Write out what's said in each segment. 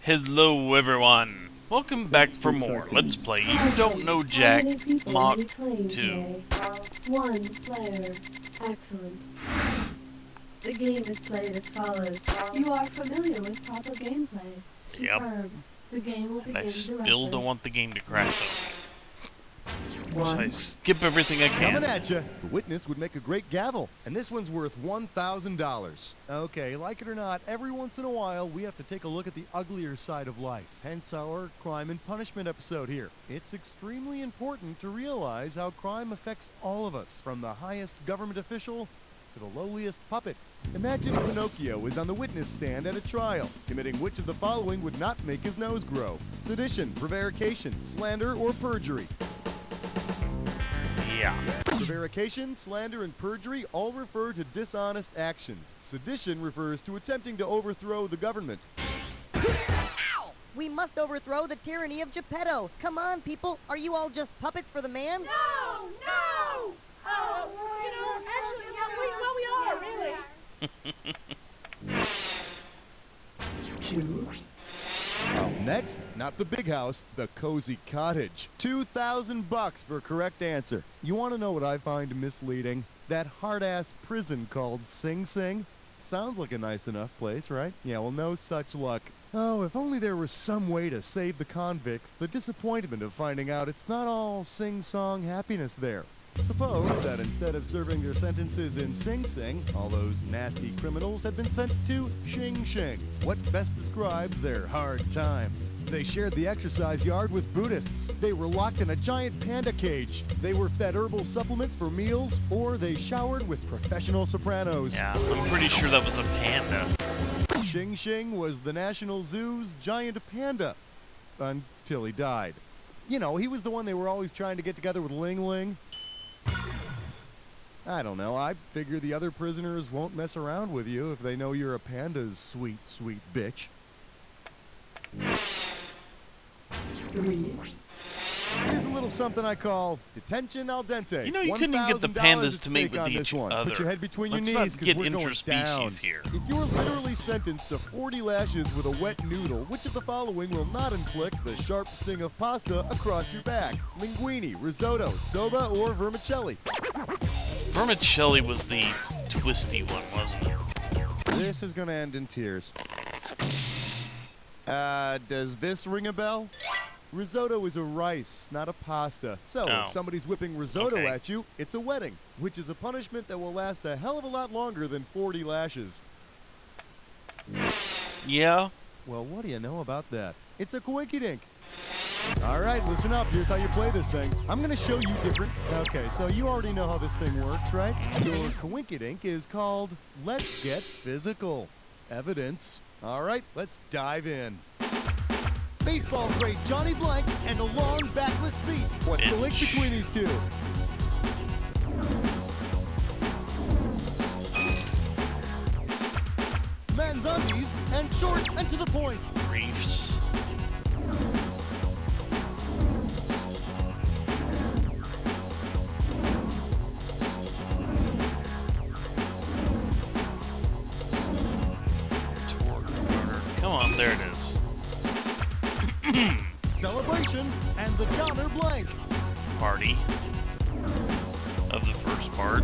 Hello everyone, welcome back for more Let's Play You Don't Know Jack Mach 2. One player. Excellent. The game is played as follows. You are familiar with proper gameplay. Yep. Superb. The game will And begin I still directly. don't want the game to crash on me. So I skip everything I can. Coming at you. The witness would make a great gavel, and this one's worth $1,000. Okay, like it or not, every once in a while we have to take a look at the uglier side of life. Hence our crime and punishment episode here. It's extremely important to realize how crime affects all of us, from the highest government official to the lowliest puppet. Imagine Pinocchio is on the witness stand at a trial, committing which of the following would not make his nose grow: sedition, prevarication, slander, or perjury. Yeah. Prevarication, slander, and perjury all refer to dishonest actions. Sedition refers to attempting to overthrow the government. Ow! We must overthrow the tyranny of Geppetto. Come on, people. Are you all just puppets for the man? No! No! Actually, yeah, we are, really. Next, not the big house, the cozy cottage. $2,000 for a correct answer. You want to know what I find misleading? That hard-ass prison called Hsing Hsing. Sounds like a nice enough place, right? Yeah, well, no such luck. Oh, if only there was some way to save the convicts the disappointment of finding out it's not all sing-song happiness there. Suppose that instead of serving their sentences in Hsing Hsing, all those nasty criminals had been sent to Hsing Hsing. What best describes their hard time? They shared the exercise yard with Buddhists. They were locked in a giant panda cage. They were fed herbal supplements for meals, or they showered with professional sopranos. Yeah, I'm pretty sure that was a panda. Hsing Hsing was the National Zoo's giant panda. Until he died. You know, he was the one they were always trying to get together with Ling Ling. I don't know. I figure the other prisoners won't mess around with you if they know you're a panda's sweet, sweet bitch. Here's a little something I call detention al dente. You know, you couldn't even get the pandas to mate with each other. other. Put your head between Let's your knees, not 'cause get we're going interspecies down. here. If you were literally sentenced to 40 lashes with a wet noodle, which of the following will not inflict the sharp sting of pasta across your back? Linguine, risotto, soba, or vermicelli? Vermicelli was the twisty one, wasn't it? This is going to end in tears. Does this ring a bell? Risotto is a rice, not a pasta. So, if somebody's whipping risotto at you, it's a wetting, which is a punishment that will last a hell of a lot longer than 40 lashes. Yeah? Well, what do you know about that? It's a coinkydink. All right, listen up. Here's how you play this thing. I'm going to show you different... Okay, so you already know how this thing works, right? Your coinkydink is called Let's Get Physical. Evidence. All right, let's dive in. Baseball great Johnny Blank and a long backless seat. What's the link between these two? Men's undies and short and to the point. Reefs. Come on, there it is. Celebration and the Donner Blank. Party of the first part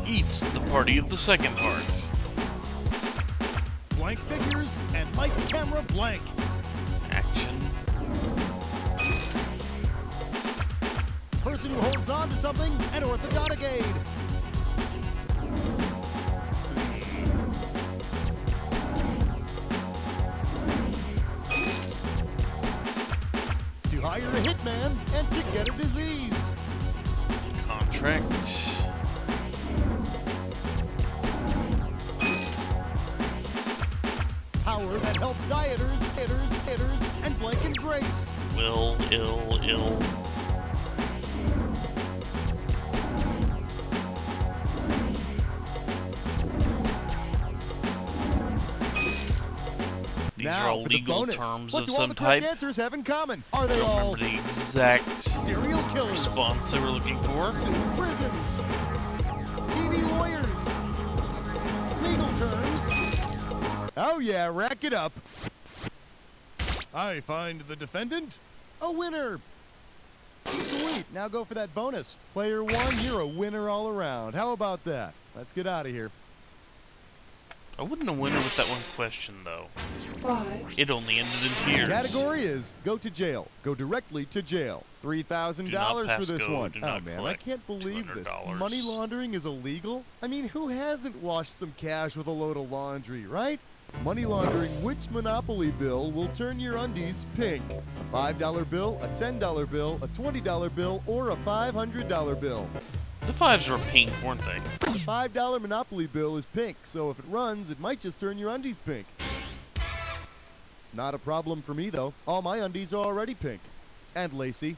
eats the party of the second part. Blank figures and Mike Camera Blank. Action. Person who holds on to something and orthodontic aid. To hire a hitman and to get a disease. Contract. Power that helps dieters, hitters, and blank and grace. Will, ill. These are all legal terms of some type. What do all the correct answers have in common? Are I they don't all remember the exact serial killers, response they were looking for. prisons, TV lawyers, legal terms? Oh yeah, rack it up. I find the defendant a winner. Sweet, now go for that bonus. Player 1, you're a winner all around. How about that? Let's get out of here. I wasn't a winner with that one question, though. 5, It only ended in tears. Category is go to jail. Go directly to jail. $3,000 pass for this go, one. do Oh not man, I collect can't believe this. $200. Money laundering is illegal? I mean, who hasn't washed some cash with a load of laundry, right? Money laundering which Monopoly bill will turn your undies pink? A $5 bill, a $10 bill, a $20 bill, or a $500 bill? The fives were pink, weren't they? The $5 Monopoly bill is pink, so if it runs, it might just turn your undies pink. Not a problem for me, though. All my undies are already pink. And lacy.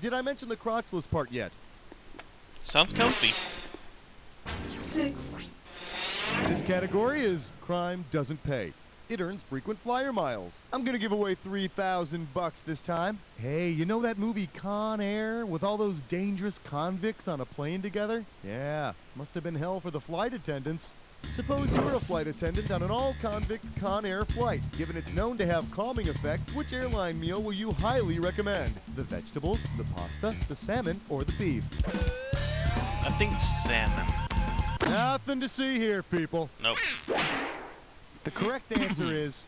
Did I mention the crotchless part yet? Sounds comfy. 6, This category is crime doesn't pay. It earns frequent flyer miles. I'm gonna give away $3,000 this time. Hey, you know that movie Con Air with all those dangerous convicts on a plane together? Yeah, must have been hell for the flight attendants. Suppose you were a flight attendant on an all-convict Con Air flight. Given it's known to have calming effects, which airline meal will you highly recommend? The vegetables, the pasta, the salmon, or the beef? I think salmon. Nothing to see here, people. Nope. The correct answer is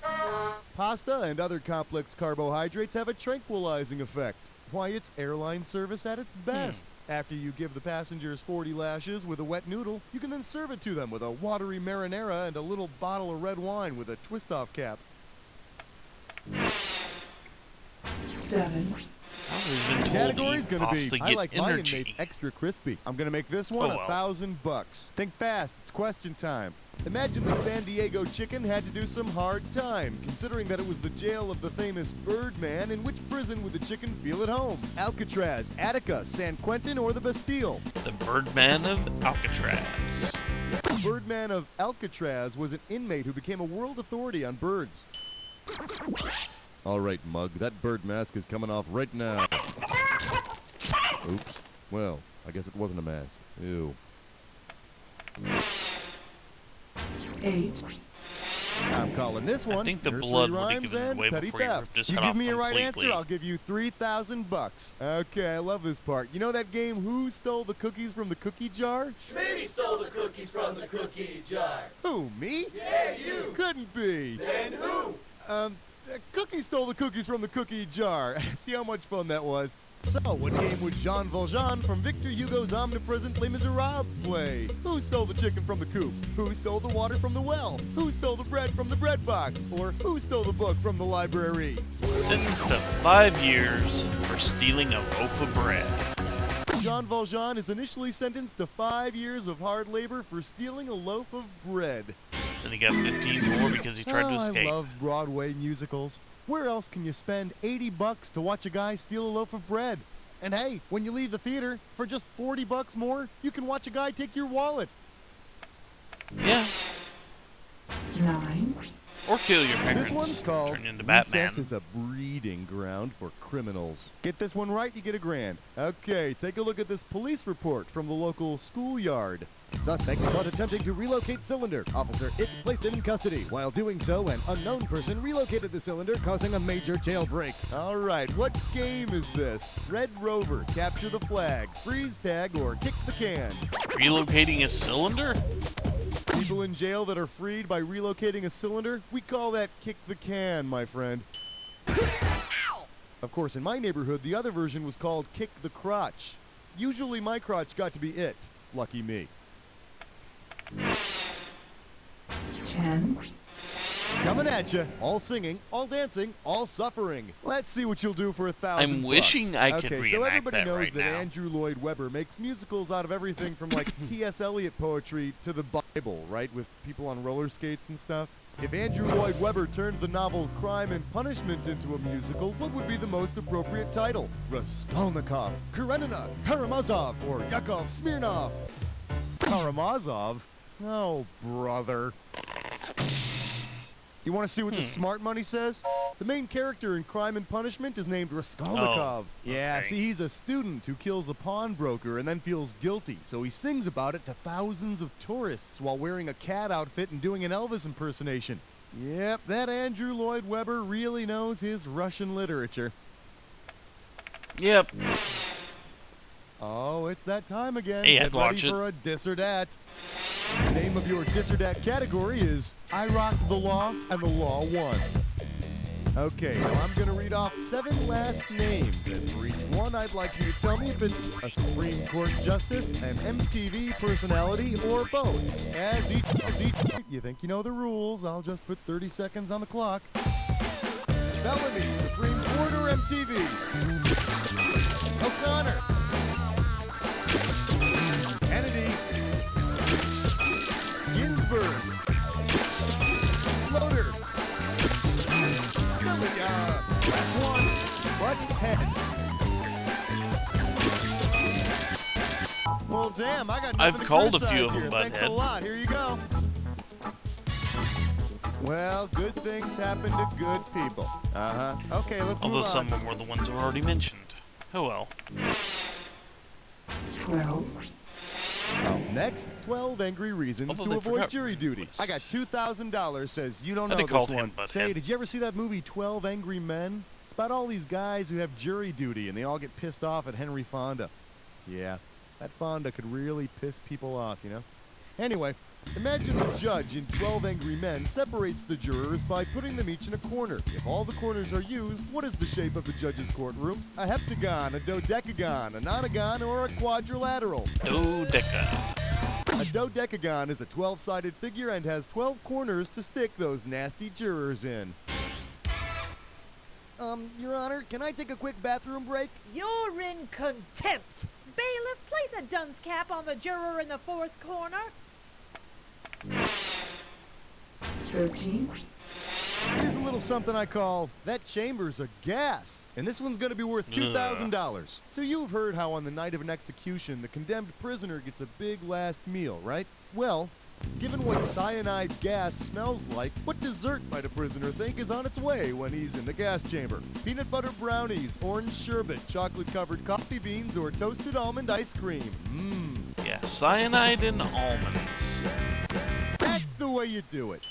pasta and other complex carbohydrates have a tranquilizing effect. Why, it's airline service at its best. After you give the passengers 40 lashes with a wet noodle, you can then serve it to them with a watery marinara and a little bottle of red wine with a twist-off cap. 7, I've always been told to Category's eat gonna pasta be, to I get like my energy. inmates extra crispy. I'm gonna make this one Oh, well. $1,000. Think fast, it's question time. Imagine the San Diego chicken had to do some hard time, considering that it was the jail of the famous Birdman. In which prison would the chicken feel at home? Alcatraz, Attica, San Quentin, or the Bastille? The Birdman of Alcatraz. The Birdman of Alcatraz was an inmate who became a world authority on birds. All right, Mug, that bird mask is coming off right now. Oops. Well, I guess it wasn't a mask. Ew. 8, I'm calling this one. I think the Nursery blood would have Rhymes given and away Petty before he Theft. ripped his You head give off me a right completely. answer, I'll give you $3,000. Okay, I love this part. You know that game, Who Stole the Cookies from the Cookie Jar? Schmitty stole the cookies from the cookie jar. Who, me? Yeah, you. Couldn't be. Then who? Cookie stole the cookies from the cookie jar. See how much fun that was? So, what game would Jean Valjean from Victor Hugo's omnipresent Les Miserables play? Who stole the chicken from the coop? Who stole the water from the well? Who stole the bread from the bread box? Or who stole the book from the library? Sentenced to 5 years for stealing a loaf of bread. Jean Valjean is initially sentenced to 5 years of hard labor for stealing a loaf of bread. Then he got 15 more because he tried to escape. I love Broadway musicals. Where else can you spend $80 to watch a guy steal a loaf of bread? And hey, when you leave the theater, for just $40 more, you can watch a guy take your wallet. Yeah. 9, Or kill your This parents. one's called Turn into Batman. Recess is a breeding ground for criminals. Get this one right, you get $1,000. Okay, take a look at this police report from the local schoolyard. Suspect caught attempting to relocate cylinder. Officer placed him in custody. While doing so, an unknown person relocated the cylinder, causing a major jailbreak. All right, what game is this? Red Rover, capture the flag, freeze tag, or kick the can? Relocating a cylinder? People in jail that are freed by relocating a cylinder, we call that kick the can, my friend. Of course, in my neighborhood, the other version was called kick the crotch. Usually my crotch got to be it. Lucky me. 10, Coming at you, all singing, all dancing, all suffering. Let's see what you'll do for $1,000. I'm wishing I could okay, so reenact everybody that knows right that now. Andrew Lloyd Webber makes musicals out of everything from like T.S. Eliot poetry to the Bible, right? With people on roller skates and stuff. If Andrew Lloyd Webber turned the novel Crime and Punishment into a musical, what would be the most appropriate title? Raskolnikov, Karenina, Karamazov, or Yakov Smirnov? Karamazov? Oh, brother. You want to see what the smart money says? The main character in Crime and Punishment is named Raskolnikov. Yeah, okay. see, he's a student who kills a pawnbroker and then feels guilty, so he sings about it to thousands of tourists while wearing a cat outfit and doing an Elvis impersonation. Yep, that Andrew Lloyd Webber really knows his Russian literature. Yep. Oh, it's that time again. Hey, Get I'd watch ready it. for a dis or dat. The name of your dis or dat category is I rocked the law and the law won. Okay, now I'm going to read off 7 last names, and for each one I'd like you to tell me if it's a Supreme Court justice, an MTV personality, or both. As each you think you know the rules, I'll just put 30 seconds on the clock. Felony, Supreme Court or MTV? O'Connor. Kennedy. Ginsburg. Loader. Last one. Butthead. Well, damn, I got nothing I've to called a criticize few of them here. Thanks a Butthead. lot. Here you go. Well, good things happen to good people. Okay, let's Although move on. some of them were the ones I've already mentioned. Oh well. 12. Next, 12 angry reasons Although to they avoid forgot jury duty. I got $2,000 says you don't I'd know have this called one. him Butthead. Say, did you ever see that movie 12 Angry Men? It's about all these guys who have jury duty and they all get pissed off at Henry Fonda. Yeah, that Fonda could really piss people off, you know? Anyway, imagine the judge in 12 Angry Men separates the jurors by putting them each in a corner. If all the corners are used, what is the shape of the judge's courtroom? A heptagon, a dodecagon, a nonagon, or a quadrilateral? Dodeca. A dodecagon is a 12-sided figure and has 12 corners to stick those nasty jurors in. Your Honor, can I take a quick bathroom break? You're in contempt. Bailiff, place a dunce cap on the juror in the 4th corner. 13. Here's a little something I call, that chamber's a gas. And this one's gonna be worth $2,000. So you've heard how on the night of an execution, the condemned prisoner gets a big last meal, right? Well, given what cyanide gas smells like, what dessert might a prisoner think is on its way when he's in the gas chamber? Peanut butter brownies, orange sherbet, chocolate-covered coffee beans, or toasted almond ice cream. Mmm. Yeah, cyanide and almonds. That's the way you do it.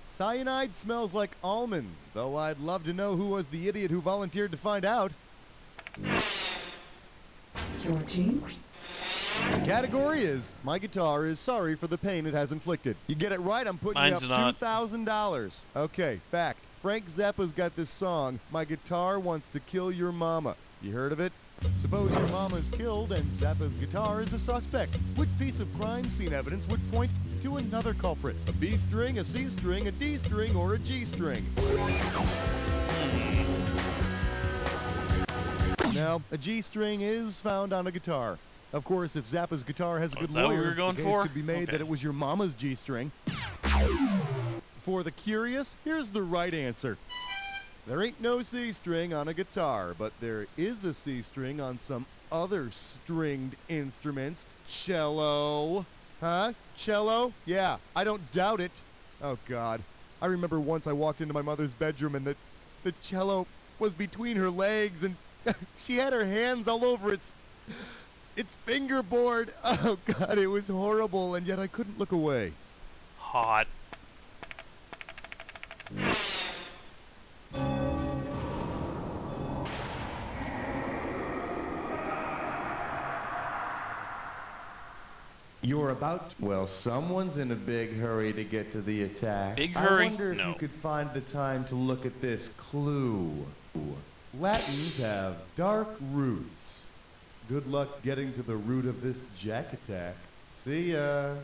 Cyanide smells like almonds, though I'd love to know who was the idiot who volunteered to find out. 14. The category is, my guitar is sorry for the pain it has inflicted. You get it right, I'm putting Mine's you up not. $2,000. Okay, fact. Frank Zappa's got this song, My Guitar Wants to Kill Your Mama. You heard of it? Suppose your mama's killed and Zappa's guitar is a suspect. Which piece of crime scene evidence would point to another culprit? A B string, a C string, a D string, or a G string? Now, a G string is found on a guitar. Of course, if Zappa's guitar has a good is that what we lawyer, were going the case for? could be made Okay. that it was your mama's G string. For the curious, here's the right answer. There ain't no C string on a guitar, but there is a C string on some other stringed instruments. Cello. Huh? Cello? Yeah, I don't doubt it. Oh, God. I remember once I walked into my mother's bedroom and the cello was between her legs and she had her hands all over its fingerboard. Oh, God, it was horrible, and yet I couldn't look away. Hot. You're about to, well, someone's in a big hurry to get to the attack. Big hurry? I wonder if No. you could find the time to look at this clue. Latins have dark roots. Good luck getting to the root of this jack attack. See ya.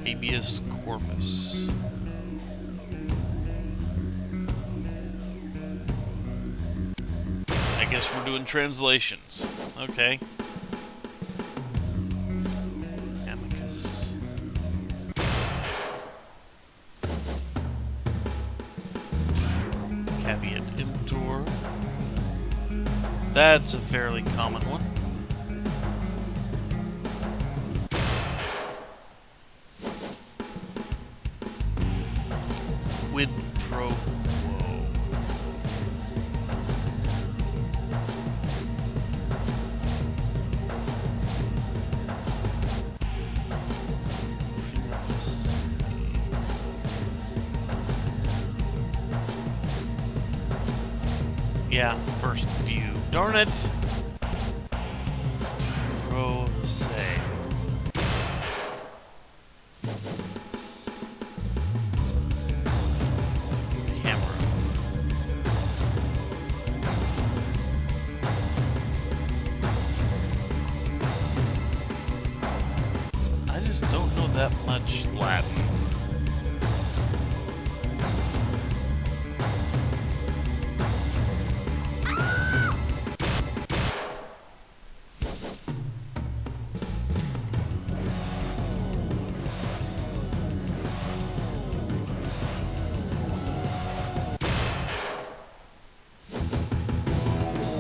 Habeas corpus. I guess we're doing translations. Okay. Amicus. Caveat emptor. That's a fairly common one. Quid pro quo. Preface. Yeah, first few. Darn it. Pro se. Camera. I just don't know that much Latin.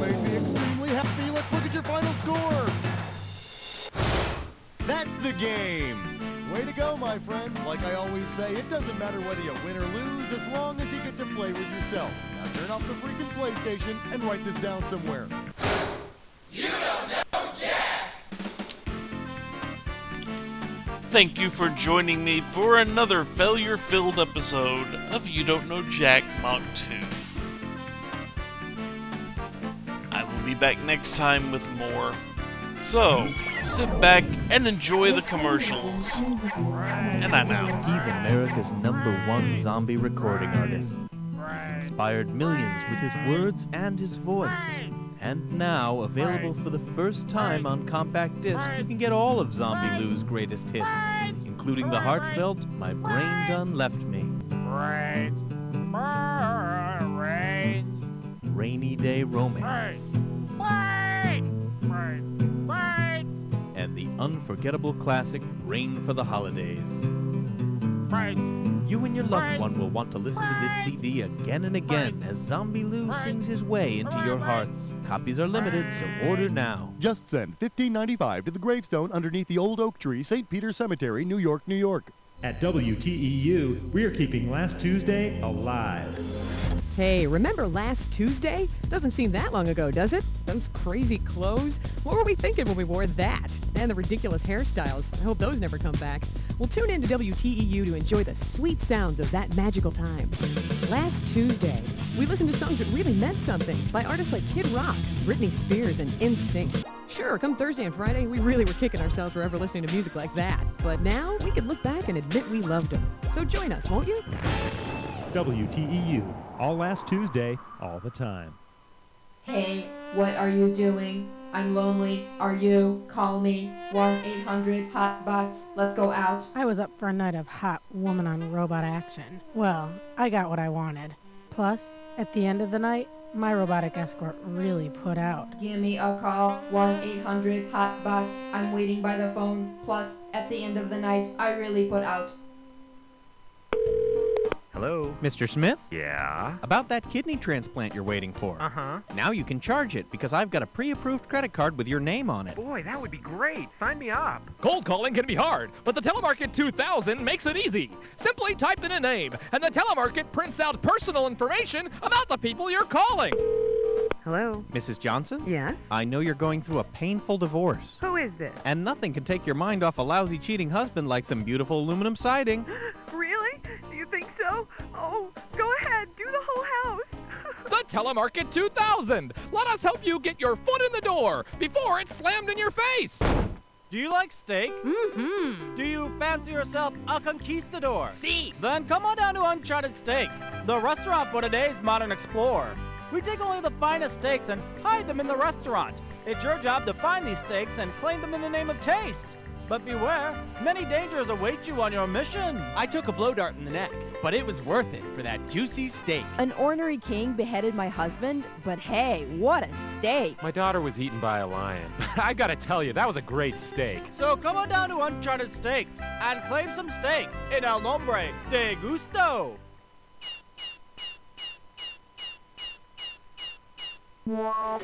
Made me extremely happy. Let's look at your final score. That's the game. Way to go, my friend. Like I always say, it doesn't matter whether you win or lose as long as you get to play with yourself. Now turn off the freaking PlayStation and write this down somewhere. Thank you for joining me for another failure-filled episode of You Don't Know Jack Mach 2. I will be back next time with more. So, sit back and enjoy the commercials. And I'm out. He's America's #1 zombie recording artist. He's inspired millions with his words and his voice. And now, available for the first time on compact disc, you can get all of Zombie Lou's greatest hits, including the heartfelt My Brain Done Left Me, Rainy Day Romance, and the unforgettable classic Rain for the Holidays. You and your loved one will want to listen to this CD again and again as Zombie Lou sings his way into your hearts. Copies are limited, so order now. Just send $15.95 to the gravestone underneath the old oak tree, St. Peter's Cemetery, New York, New York. At WTEU, we are keeping Last Tuesday alive. Hey, remember last Tuesday? Doesn't seem that long ago, does it? Those crazy clothes? What were we thinking when we wore that? And the ridiculous hairstyles. I hope those never come back. Well, tune in to WTEU to enjoy the sweet sounds of that magical time. Last Tuesday, we listened to songs that really meant something by artists like Kid Rock, Britney Spears, and NSYNC. Sure, come Thursday and Friday, we really were kicking ourselves for ever listening to music like that. But now, we can look back and admit we loved them. So join us, won't you? WTEU, all last Tuesday, all the time. Hey, what are you doing? I'm lonely. Are you? Call me. 1-800-HOT-BOTS. Let's go out. I was up for a night of hot woman on robot action. Well, I got what I wanted. Plus, at the end of the night, my robotic escort really put out. Give me a call. 1-800-HOT-BOTS. I'm waiting by the phone. Plus, at the end of the night, I really put out. Hello? Mr. Smith? Yeah? About that kidney transplant you're waiting for. Uh-huh. Now you can charge it because I've got a pre-approved credit card with your name on it. Boy, that would be great. Sign me up. Cold calling can be hard, but the Telemarket 2000 makes it easy. Simply type in a name, and the Telemarket prints out personal information about the people you're calling. Hello? Mrs. Johnson? Yes? I know you're going through a painful divorce. Who is this? And nothing can take your mind off a lousy cheating husband like some beautiful aluminum siding. Really? Do you think so? Oh, go ahead. Do the whole house. The Telemarket 2000. Let us help you get your foot in the door before it's slammed in your face. Do you like steak? Mm-hmm. Do you fancy yourself a conquistador? Si. Then come on down to Uncharted Steaks, the restaurant for today's modern explorer. We take only the finest steaks and hide them in the restaurant. It's your job to find these steaks and claim them in the name of taste. But beware, many dangers await you on your mission. I took a blow dart in the neck, but it was worth it for that juicy steak. An ornery king beheaded my husband, but hey, what a steak. My daughter was eaten by a lion. I gotta tell you, that was a great steak. So come on down to Uncharted Steaks and claim some steak in El Nombre de Gusto. Wow.